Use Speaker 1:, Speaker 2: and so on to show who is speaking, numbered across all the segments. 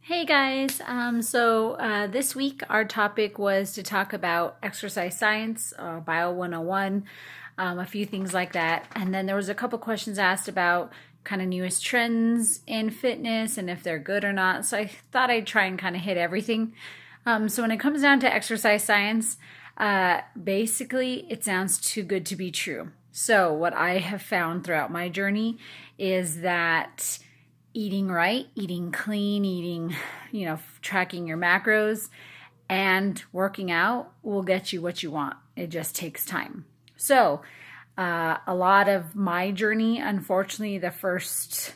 Speaker 1: Hey guys, this week our topic was to talk about exercise science, Bio 101, a few things like that. And then there was a couple questions asked about kind of newest trends in fitness and if they're good or not. So I thought I'd try and kind of hit everything. So when it comes down to exercise science, basically it sounds too good to be true. So what I have found throughout my journey is that eating right, eating clean, tracking your macros and working out will get you what you want. It just takes time. So, a lot of my journey, unfortunately, the first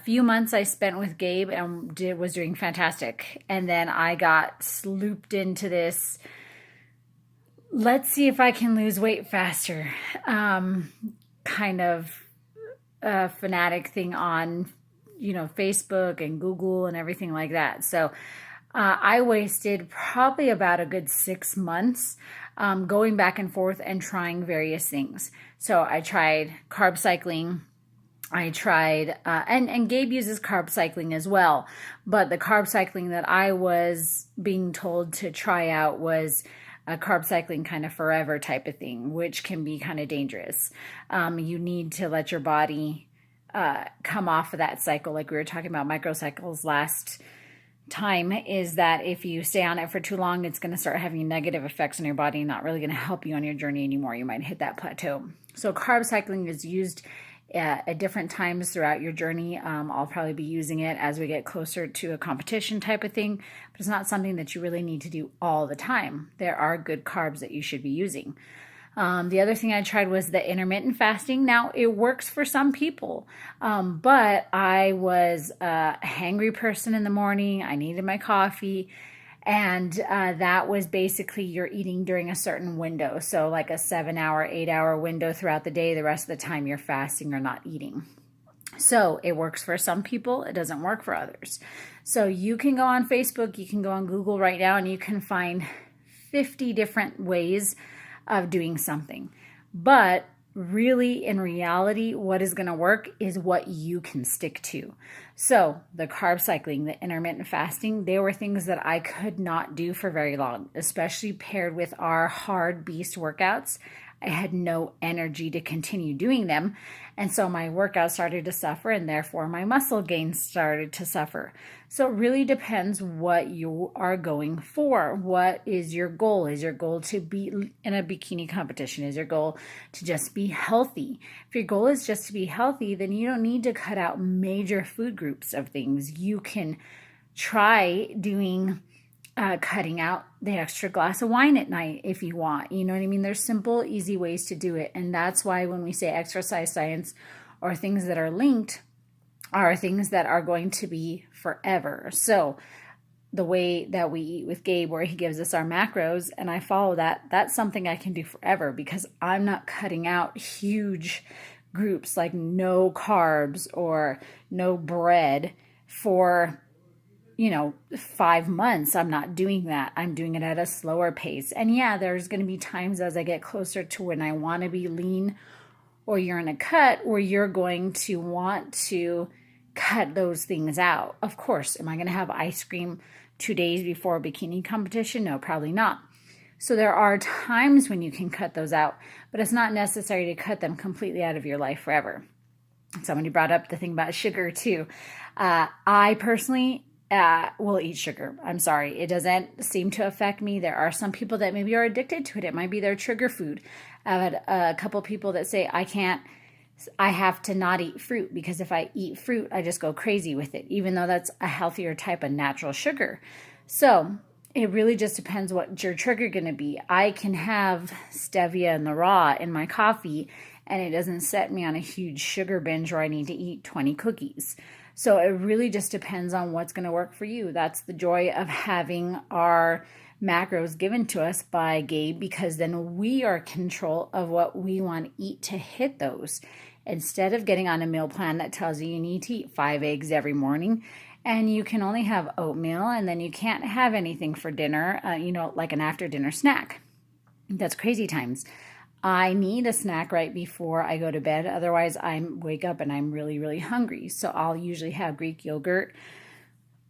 Speaker 1: few months I spent with Gabe and was doing fantastic. And then I got looped into this, let's see if I can lose weight faster, kind of fanatic thing on Facebook and Google and everything like that. So I wasted probably about a good 6 months going back and forth and trying various things. So I tried carb cycling. I tried, and Gabe uses carb cycling as well, but the carb cycling that I was being told to try out was a carb cycling kind of forever type of thing, which can be kind of dangerous. You need to let your body come off of that cycle, like we were talking about microcycles last time, is that if you stay on it for too long, it's going to start having negative effects on your body and not really going to help you on your journey anymore. You might hit that plateau. So carb cycling is used at different times throughout your journey. I'll probably be using it as we get closer to a competition type of thing, but it's not something that you really need to do all the time. There are good carbs that you should be using. The other thing I tried was the intermittent fasting. Now, it works for some people, but I was a hangry person in the morning. I needed my coffee, and that was basically you're eating during a certain window. So like a 7-hour, 8-hour window throughout the day. The rest of the time you're fasting or not eating. So it works for some people. It doesn't work for others. So you can go on Facebook, you can go on Google right now, and you can find 50 different ways of doing something. But really, in reality, what is going to work is what you can stick to. So the carb cycling, the intermittent fasting, they were things that I could not do for very long, especially paired with our hard beast workouts. I had no energy to continue doing them. And so my workout started to suffer, and therefore my muscle gain started to suffer. So it really depends what you are going for. What is your goal? Is your goal to be in a bikini competition? Is your goal to just be healthy? If your goal is just to be healthy, then you don't need to cut out major food groups of things. You can try doing cutting out the extra glass of wine at night if you want. You know what I mean? There's simple, easy ways to do it. And that's why when we say exercise science or things that are linked are things that are going to be forever. So the way that we eat with Gabe, where he gives us our macros and I follow that, that's something I can do forever because I'm not cutting out huge groups like no carbs or no bread for 5 months. I'm not doing that. I'm doing it at a slower pace. And yeah, there's going to be times as I get closer to when I want to be lean or you're in a cut where you're going to want to cut those things out. Of course, am I going to have ice cream 2 days before a bikini competition? No, probably not. So there are times when you can cut those out, but it's not necessary to cut them completely out of your life forever. Somebody brought up the thing about sugar too. I personally will eat sugar. I'm sorry. It doesn't seem to affect me. There are some people that maybe are addicted to it. It might be their trigger food. I've had a couple people that say, I have to not eat fruit because if I eat fruit, I just go crazy with it, even though that's a healthier type of natural sugar. So it really just depends what your trigger going to be. I can have stevia and the raw in my coffee and it doesn't set me on a huge sugar binge where I need to eat 20 cookies. So it really just depends on what's going to work for you. That's the joy of having our macros given to us by Gabe, because then we are in control of what we want to eat to hit those. Instead of getting on a meal plan that tells you need to eat 5 eggs every morning and you can only have oatmeal and then you can't have anything for dinner, like an after dinner snack. That's crazy times. I need a snack right before I go to bed. Otherwise, I wake up and I'm really, really hungry. So I'll usually have Greek yogurt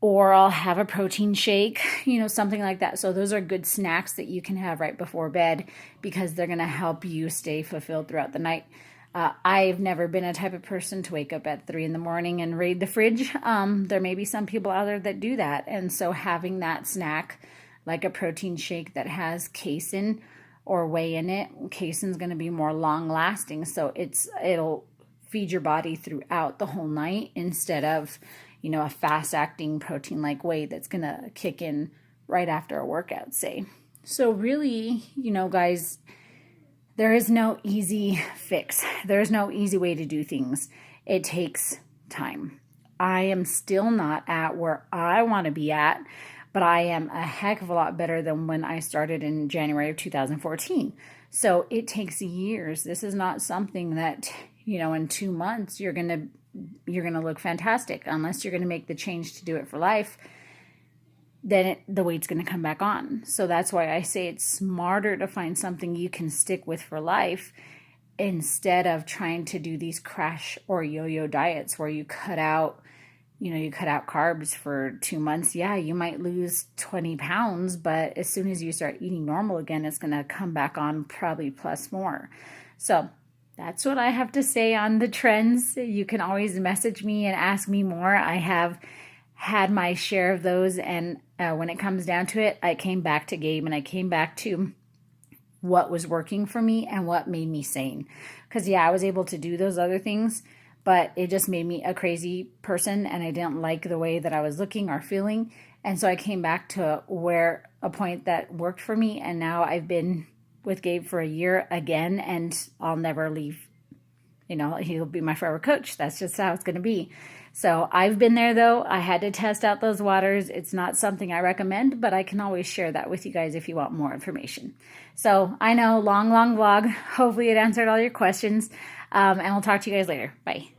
Speaker 1: or I'll have a protein shake, something like that. So those are good snacks that you can have right before bed because they're going to help you stay fulfilled throughout the night. I've never been a type of person to wake up at 3 in the morning and raid the fridge. There may be some people out there that do that. And so having that snack, like a protein shake that has casein or whey in it, casein's going to be more long lasting. So it'll feed your body throughout the whole night instead of, a fast acting protein like whey that's going to kick in right after a workout, say. So really, guys, there is no easy fix. There is no easy way to do things. It takes time. I am still not at where I want to be at, but I am a heck of a lot better than when I started in January of 2014. So it takes years. This is not something that, in 2 months you're going to look fantastic. Unless you're going to make the change to do it for life, then the weight's going to come back on. So that's why I say it's smarter to find something you can stick with for life instead of trying to do these crash or yo-yo diets where you cut out carbs for 2 months. Yeah, you might lose 20 pounds, but as soon as you start eating normal again, it's going to come back on probably plus more. So that's what I have to say on the trends. You can always message me and ask me more. I have had my share of those, and when it comes down to it, I came back to Gabe and I came back to what was working for me and what made me sane. Because I was able to do those other things, but it just made me a crazy person and I didn't like the way that I was looking or feeling. And so I came back to a point that worked for me, and now I've been with Gabe for a year again, and I'll never leave. He'll be my forever coach. That's just how it's going to be. So I've been there though. I had to test out those waters. It's not something I recommend, but I can always share that with you guys if you want more information. So I know, long vlog. Hopefully it answered all your questions. And we'll talk to you guys later. Bye.